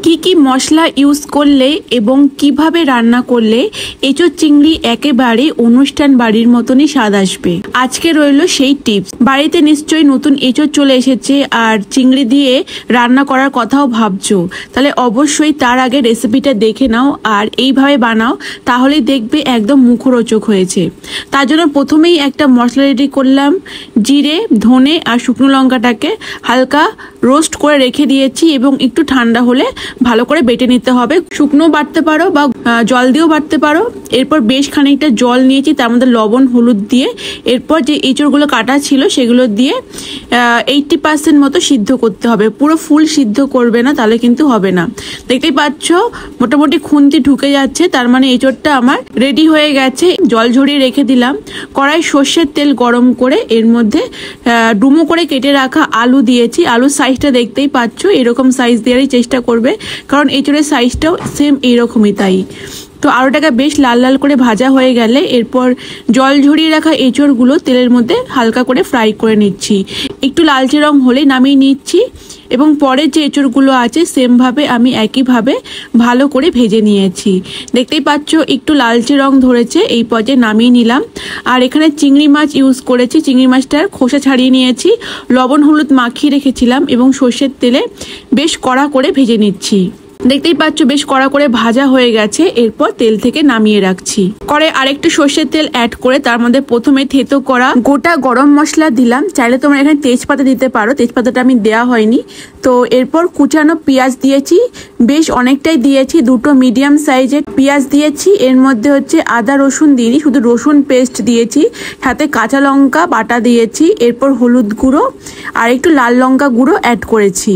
কি কি মশলা ইউজ করলে এবং কিভাবে রান্না করলে এঁচোড় চিংড়ি একেবারে অনুষ্ঠান বাড়ির মতনই স্বাদ আসবে। আজকে রইল সেই টিপস। বাড়িতে নিশ্চয়ই নতুন এঁচোড় চলে এসেছে আর চিংড়ি দিয়ে রান্না করার কথাও ভাবছো, তাহলে অবশ্যই তার আগে রেসিপিটা দেখে নাও আর এইভাবে বানাও, তাহলে দেখবে একদম মুখরোচক হয়েছে। তার জন্য প্রথমেই একটা মশলা রেডি করলাম। জিরে, ধনে আর শুকনো লঙ্কাটাকে হালকা রোস্ট করে রেখে দিয়েছি এবং একটু ঠান্ডা হলে ভালো করে বেটে নিতে হবে। শুকনো বাটতে পারো বা জল দিয়েও বাটতে পারো। এরপর বেশ খানিকটা জল নিয়েছি, তার মধ্যে লবণ হলুদ দিয়ে এরপর যে এঁচড়গুলো কাটা ছিল সেগুলো দিয়ে 80% মতো সিদ্ধ করতে হবে। পুরো ফুল সিদ্ধ করবে না, তাহলে কিন্তু হবে না। দেখতেই পাচ্ছ মোটামুটি খুন্তি ঢুকে যাচ্ছে, তার মানে এঁচড়টা আমার রেডি হয়ে গেছে। জল ঝরিয়ে রেখে দিলাম। কড়াই সর্ষের তেল গরম করে এর মধ্যে ডুমো করে কেটে রাখা আলু দিয়েছি। আলুর সাইজটা দেখতেই পাচ্ছ, এরকম সাইজ দেওয়ারই চেষ্টা করবে, কারণ এঁচড়ের সাইজটাও সেম এইরকমই। তাই তো আলুটাকে বেশ লাল লাল করে ভাজা হয়ে গেলে এরপর জল ঝরিয়ে রাখা এঁচড়গুলো তেলের মধ্যে হালকা করে ফ্রাই করে নিচ্ছি। একটু লালচে রং হলে নামিয়ে নিচ্ছি এবং পরে যে এঁচড়গুলো আছে সেমভাবে আমি একইভাবে ভালো করে ভেজে নিয়েছি। দেখতেই পাচ্ছ একটু লালচে রং ধরেছে, এই পর্যায়ে নামিয়ে নিলাম। আর এখানে চিংড়ি মাছ ইউজ করেছি। চিংড়ি মাছটার খোসা ছাড়িয়ে নিয়েছি, লবণ হলুদ মাখিয়ে রেখেছিলাম এবং সর্ষের তেলে বেশ কড়া করে ভেজে নিচ্ছি। দেখতেই পাচ্ছ বেশ কড়া করে ভাজা হয়ে গেছে। এরপর তেল থেকে নামিয়ে রাখছি। কড়াই আরেকটু সর্ষের তেল অ্যাড করে তার মধ্যে প্রথমে থেতো করা গোটা গরম মশলা দিলাম। চাইলে তোমরা এখানে তেজপাতা দিতে পারো, তেজপাতাটা আমি দেওয়া হয়নি। তো এরপর কুচানো পেঁয়াজ দিয়েছি, বেশ অনেকটাই দিয়েছি। দুটো মিডিয়াম সাইজের পেঁয়াজ দিয়েছি। এর মধ্যে হচ্ছে আদা রসুন দিইনি, শুধু রসুন পেস্ট দিয়েছি, সাথে কাঁচা লঙ্কা বাটা দিয়েছি। এরপর হলুদ গুঁড়ো আর একটু লাল লঙ্কা গুঁড়ো অ্যাড করেছি।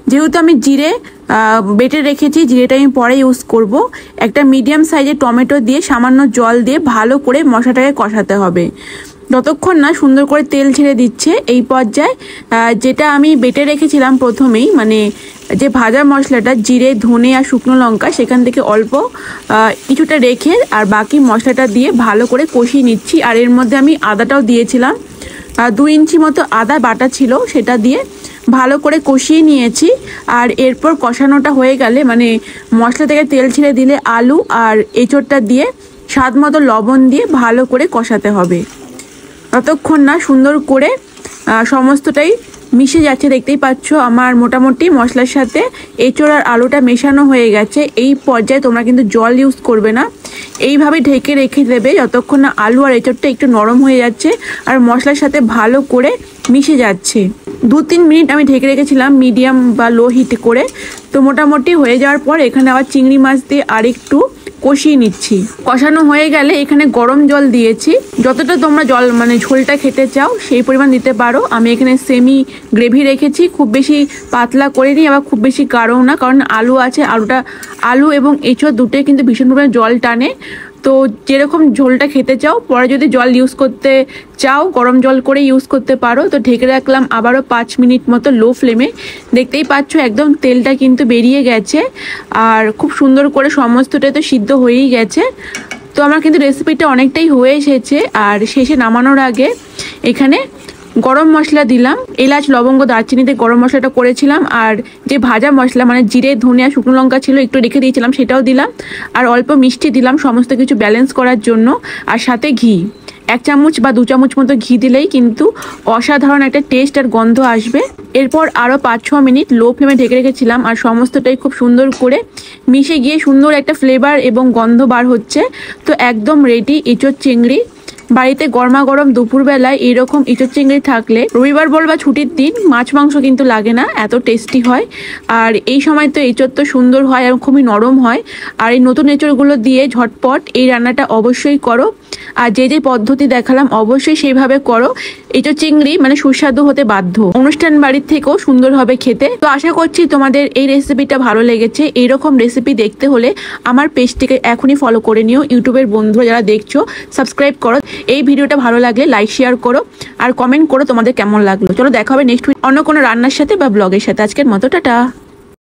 যেহেতু আমি জিরে বেটে রেখেছি, জিরেটা আমি পরে ইউজ করব। একটা মিডিয়াম সাইজের টমেটো দিয়ে সামান্য জল দিয়ে ভালো করে মশলাটাকে কষাতে হবে যতক্ষণ না সুন্দর করে তেল ছেড়ে দিচ্ছে। এই পর্যায়ে যেটা আমি বেটে রেখেছিলাম প্রথমেই, মানে যে ভাজা মশলাটা জিরে ধনে আর শুকনো লঙ্কা, সেখান থেকে অল্প কিছুটা রেখে আর বাকি মশলাটা দিয়ে ভালো করে কষিয়ে নিচ্ছি। আর এর মধ্যে আমি আদাটাও দিয়েছিলাম, 2 ইঞ্চি মতো আদা বাটা ছিল, সেটা দিয়ে ভালো করে কষিয়ে নিয়েছি। আর এরপর কষানোটা হয়ে গেলে, মানে মশলা থেকে তেল ছেড়ে দিলে আলু আর এঁচড়টা দিয়ে স্বাদ মতো লবণ দিয়ে ভালো করে কষাতে হবে ততক্ষণ না সুন্দর করে সমস্তটাই মিশে যাচ্ছে। দেখতেই পাচ্ছ আমার মোটামুটি মশলার সাথে এঁচড় আর আলুটা মেশানো হয়ে গেছে। এই পর্যায়ে তোমরা কিন্তু জল ইউজ করবে না, এইভাবে ঢেকে রেখে দেবে যতক্ষণ না আলু আর এঁচড়টা একটু নরম হয়ে যাচ্ছে আর মশলার সাথে ভালো করে মিশে যাচ্ছে। 2-3 মিনিট আমি ঢেকে রেখেছিলাম মিডিয়াম বা লো হিট করে। তো মোটামুটি হয়ে যাওয়ার পর এখানে আবার চিংড়ি মাছ দিয়ে আরেকটু কষিয়ে নিচ্ছি। কষানো হয়ে গেলে এখানে গরম জল দিয়েছি। যতটা তোমরা জল মানে ঝোলটা খেতে চাও সেই পরিমাণ দিতে পারো। আমি এখানে সেমি গ্রেভি রেখেছি, খুব বেশি পাতলা করে নিই আবার খুব বেশি গাঢ়ও না, কারণ আলু আছে। আলু এবং এঁচড় দুটোই কিন্তু ভীষণ পরিমাণে জল টানে। তো যেরকম ঝোলটা খেতে চাও, পরে যদি জল ইউজ করতে চাও গরম জল করে ইউজ করতে পারো। তো ঢেকে রাখলাম আবারও 5 মিনিট মতো লো ফ্লেমে। দেখতেই পাচ্ছ একদম তেলটা কিন্তু বেরিয়ে গেছে আর খুব সুন্দর করে সমস্তটাই তো সিদ্ধ হয়েই গেছে। তো আমার কিন্তু রেসিপিটা অনেকটাই হয়ে এসেছে। আর শেষে নামানোর আগে এখানে গরম মশলা দিলাম, এলাচ লবঙ্গ দারচিনিতে গরম মশলাটা করেছিলাম। আর যে ভাজা মশলা মানে জিরে ধনে আর শুকনো লঙ্কা ছিল একটু রেখে দিয়েছিলাম, সেটাও দিলাম। আর অল্প মিষ্টি দিলাম সমস্ত কিছু ব্যালেন্স করার জন্য। আর সাথে ঘি 1 চামচ বা 2 চামচ মতো ঘি দিলেই কিন্তু অসাধারণ একটা টেস্ট আর গন্ধ আসবে। এরপর আরও 5-6 মিনিট লো ফ্লেমে ঢেকে রেখেছিলাম আর সমস্তটাই খুব সুন্দর করে মিশে গিয়ে সুন্দর একটা ফ্লেভার এবং গন্ধ বার হচ্ছে। তো একদম রেডি এঁচোড় চিংড়ি। বাড়িতে গরমা গরম দুপুরবেলায় এইরকম এঁচোড় চিংড়ি থাকলে, রবিবার বল বা ছুটির দিন, মাছ মাংস কিন্তু লাগে না, এত টেস্টি হয়। আর এই সময় তো এঁচোড় তো সুন্দর হয় এবং খুবই নরম হয়। আর এই নতুন এঁচোড়গুলো দিয়ে ঝটপট এই রান্নাটা অবশ্যই করো। আর যে পদ্ধতি দেখালাম অবশ্যই সেইভাবে করো। এঁচোড় চিংড়ি মানে সুস্বাদু হতে বাধ্য, অনুষ্ঠান বাড়ির থেকেও সুন্দর হবে খেতে। তো আশা করছি তোমাদের এই রেসিপিটা ভালো লেগেছে। এইরকম রেসিপি দেখতে হলে আমার পেজটিকে এখনই ফলো করে নিও। ইউটিউবের বন্ধুরা যারা দেখছো সাবস্ক্রাইব করো। এই ভিডিওটা ভালো লাগলে লাইক শেয়ার করো আর কমেন্ট করো তোমাদের কেমন লাগলো। চলো দেখা হবে নেক্সট উইক অন্য কোনো রান্নার সাথে বা ব্লগের সাথে। আজকের মতো টাটা।